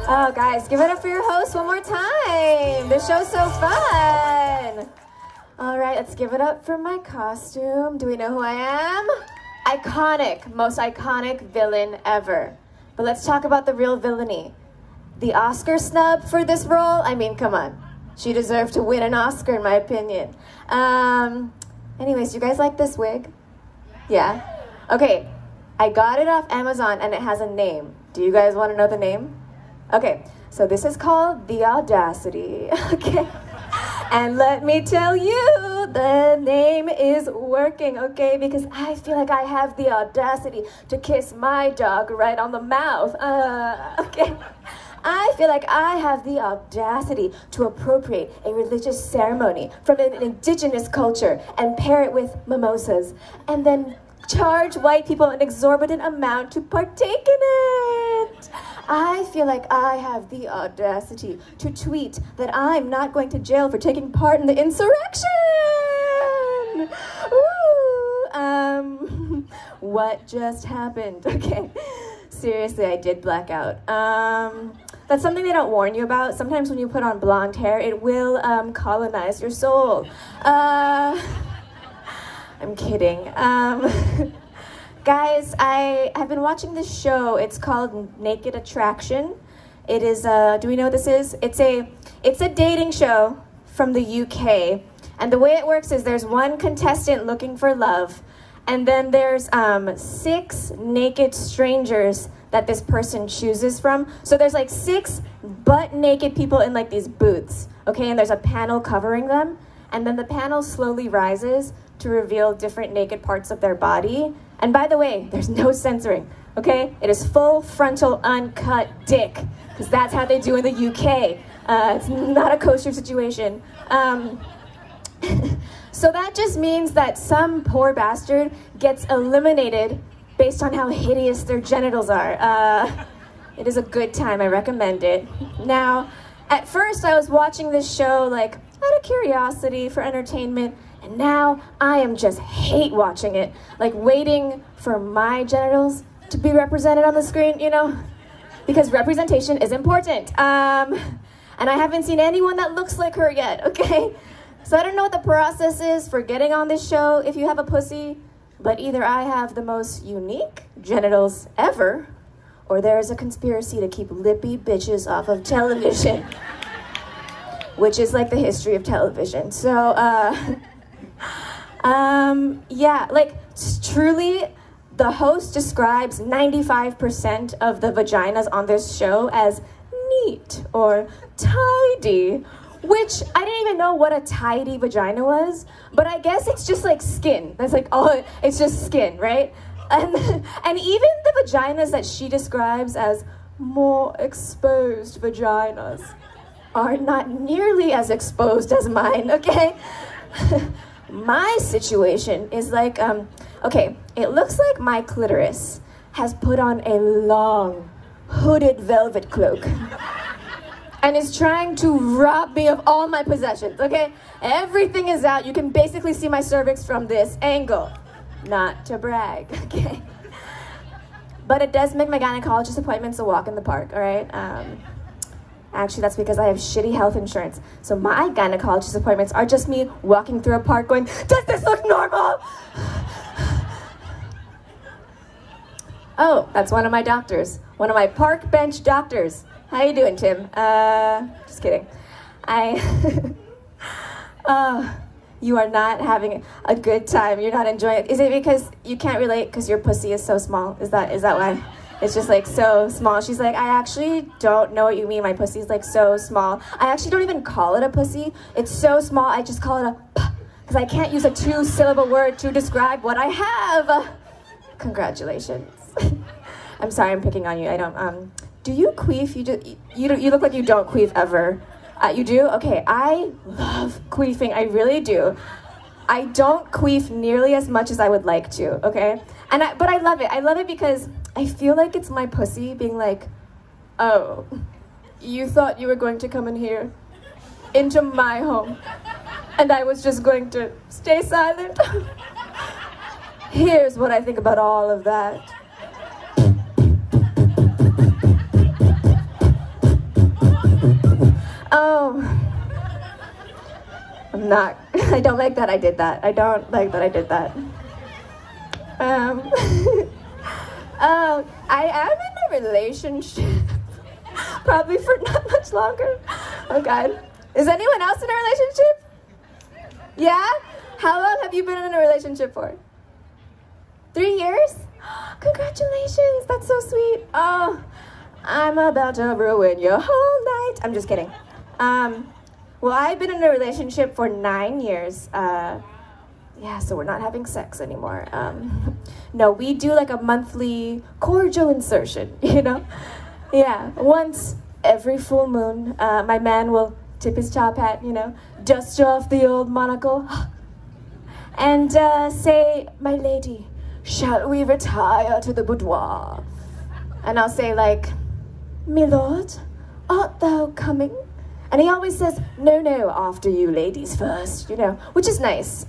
Oh, guys, give it up for your host one more time. This show's so fun. All right, let's give it up for my costume. Do we know who I am? Iconic, most iconic villain ever. But let's talk about the real villainy. The Oscar snub for this role? I mean, come on. She deserved to win an Oscar, in my opinion. Anyways, you guys like this wig? Yeah? Okay, I got it off Amazon and it has a name. Do you guys want to know the name? Okay, so this is called The Audacity, okay? And let me tell you, the name is working, okay? Because I feel like I have the audacity to kiss my dog right on the mouth, okay? I feel like I have the audacity to appropriate a religious ceremony from an indigenous culture and pair it with mimosas, and then charge white people an exorbitant amount to partake in it. I feel like I have the audacity to tweet that I'm not going to jail for taking part in the insurrection. Ooh, what just happened? Okay, seriously, I did black out. That's something they don't warn you about. Sometimes when you put on blonde hair, it will colonize your soul. I'm kidding. Guys, I have been watching this show. It's called Naked Attraction. It is, do we know what this is? It's a dating show from the UK. And the way it works is there's one contestant looking for love. And then there's 6 naked strangers that this person chooses from. So there's like 6 butt-naked people in like these booths, okay? And there's a panel covering them. And then the panel slowly rises to reveal different naked parts of their body. And by the way, there's no censoring, okay? It is full frontal uncut dick, because that's how they do in the UK. It's not a kosher situation. So that just means that some poor bastard gets eliminated based on how hideous their genitals are. It is a good time, I recommend it. Now, at first I was watching this show like out of curiosity for entertainment, and now I am just hate watching it, like waiting for my genitals to be represented on the screen, you know? Because representation is important. And I haven't seen anyone that looks like her yet, okay? So I don't know what the process is for getting on this show if you have a pussy, but either I have the most unique genitals ever, or there is a conspiracy to keep lippy bitches off of television, which is like the history of television. So, yeah, like truly, the host describes 95% of the vaginas on this show as neat or tidy, which I didn't even know what a tidy vagina was, but I guess it's just like skin. That's like, oh, it's just skin, right? And even the vaginas that she describes as more exposed vaginas are not nearly as exposed as mine, okay? My situation is like, okay, it looks like my clitoris has put on a long, hooded velvet cloak and is trying to rob me of all my possessions, okay? Everything is out. You can basically see my cervix from this angle. Not to brag, okay? But it does make my gynecologist appointments a walk in the park, all right? Actually, that's because I have shitty health insurance. So my gynecologist appointments are just me walking through a park going, does this look normal? Oh, that's one of my doctors. One of my park bench doctors. How you doing, Tim? Just kidding. You are not having a good time. You're not enjoying it. Is it because you can't relate because your pussy is so small? Is that why? It's just like so small. She's like, I actually don't know what you mean. My pussy's like so small. I actually don't even call it a pussy. It's so small, I just call it a p, because I can't use a 2-syllable word to describe what I have. Congratulations. I'm sorry I'm picking on you. I don't, do you queef? You look like you don't queef ever. You do? Okay, I love queefing, I really do. I don't queef nearly as much as I would like to, okay? But I love it. I love it because I feel like it's my pussy being like, oh, you thought you were going to come in here into my home and I was just going to stay silent? Here's what I think about all of that. Oh, I'm not, I don't like that I did that. I don't like that I did that. I am in a relationship, probably for not much longer. Oh God. Is anyone else in a relationship? Yeah? How long have you been in a relationship for? 3 years? Congratulations, that's so sweet. Oh, I'm about to ruin your whole night. I'm just kidding. Well, I've been in a relationship for 9 years. Yeah, so we're not having sex anymore. No, we do like a monthly cordial insertion, you know? Yeah, once every full moon, my man will tip his top hat, you know, dust off the old monocle, and say, "My lady, shall we retire to the boudoir?" And I'll say like, "My lord, art thou coming?" And he always says, "No, no, after you ladies first," you know, which is nice.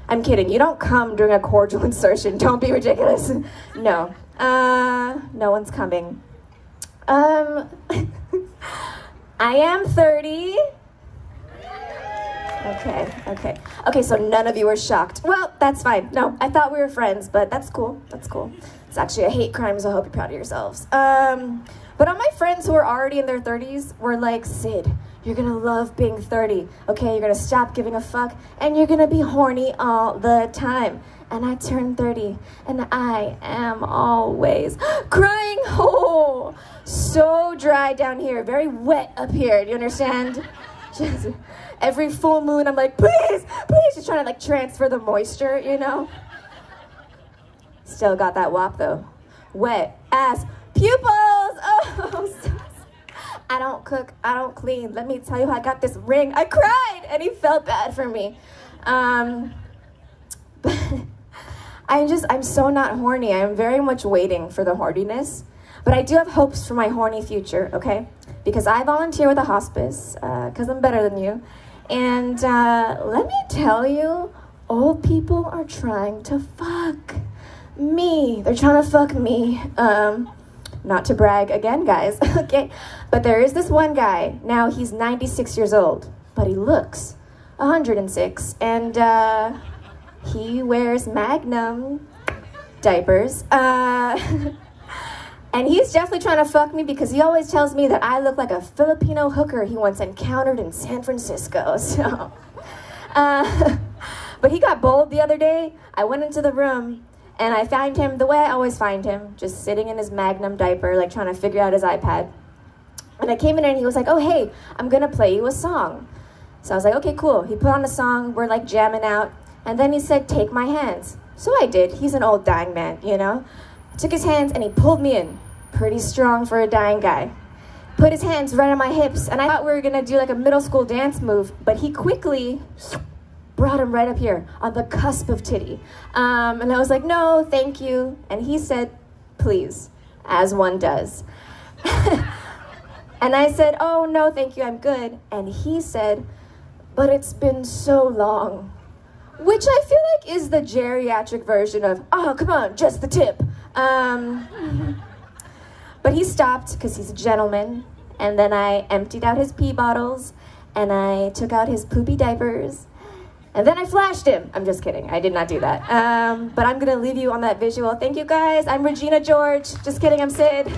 I'm kidding, you don't come during a cordial insertion, don't be ridiculous. No, no one's coming. I am 30. Okay, so none of you are shocked. Well, that's fine. No, I thought we were friends, but that's cool, that's cool. It's actually a hate crime, so I hope you're proud of yourselves. But all my friends who are already in their 30s were like, "Sid, you're gonna love being 30, okay? You're gonna stop giving a fuck, and you're gonna be horny all the time." And I turned 30, and I am always crying. Oh, so dry down here, very wet up here, do you understand? Just every full moon, I'm like, please, please, just trying to like transfer the moisture, you know? Still got that wop though. Wet ass pupils. Oh, I don't cook, I don't clean. Let me tell you how I got this ring. I cried and he felt bad for me. But I'm so not horny. I'm very much waiting for the horniness. But I do have hopes for my horny future, okay? Because I volunteer with a hospice, because I'm better than you. And let me tell you, old people are trying to fuck me. They're trying to fuck me. Not to brag again, guys, okay? But there is this one guy. Now he's 96 years old, but he looks 106. And he wears Magnum diapers. And he's definitely trying to fuck me because he always tells me that I look like a Filipino hooker he once encountered in San Francisco, so. But he got bold the other day. I went into the room and I found him the way I always find him, just sitting in his Magnum diaper, like trying to figure out his iPad. And I came in and he was like, "Oh, hey, I'm gonna play you a song." So I was like, okay, cool. He put on a song, we're like jamming out. And then he said, "Take my hands." So I did. He's an old dying man, you know? I took his hands and he pulled me in. Pretty strong for a dying guy. Put his hands right on my hips, and I thought we were gonna do like a middle school dance move, but he quickly brought him right up here on the cusp of titty. And I was like, "No, thank you." And he said, "Please," as one does. And I said, "Oh, no, thank you, I'm good." And he said, "But it's been so long." Which I feel like is the geriatric version of, "Oh, come on, just the tip." But he stopped because he's a gentleman. And then I emptied out his pee bottles and I took out his poopy diapers. And then I flashed him. I'm just kidding. I did not do that. But I'm going to leave you on that visual. Thank you, guys. I'm Regina George. Just kidding. I'm Sid.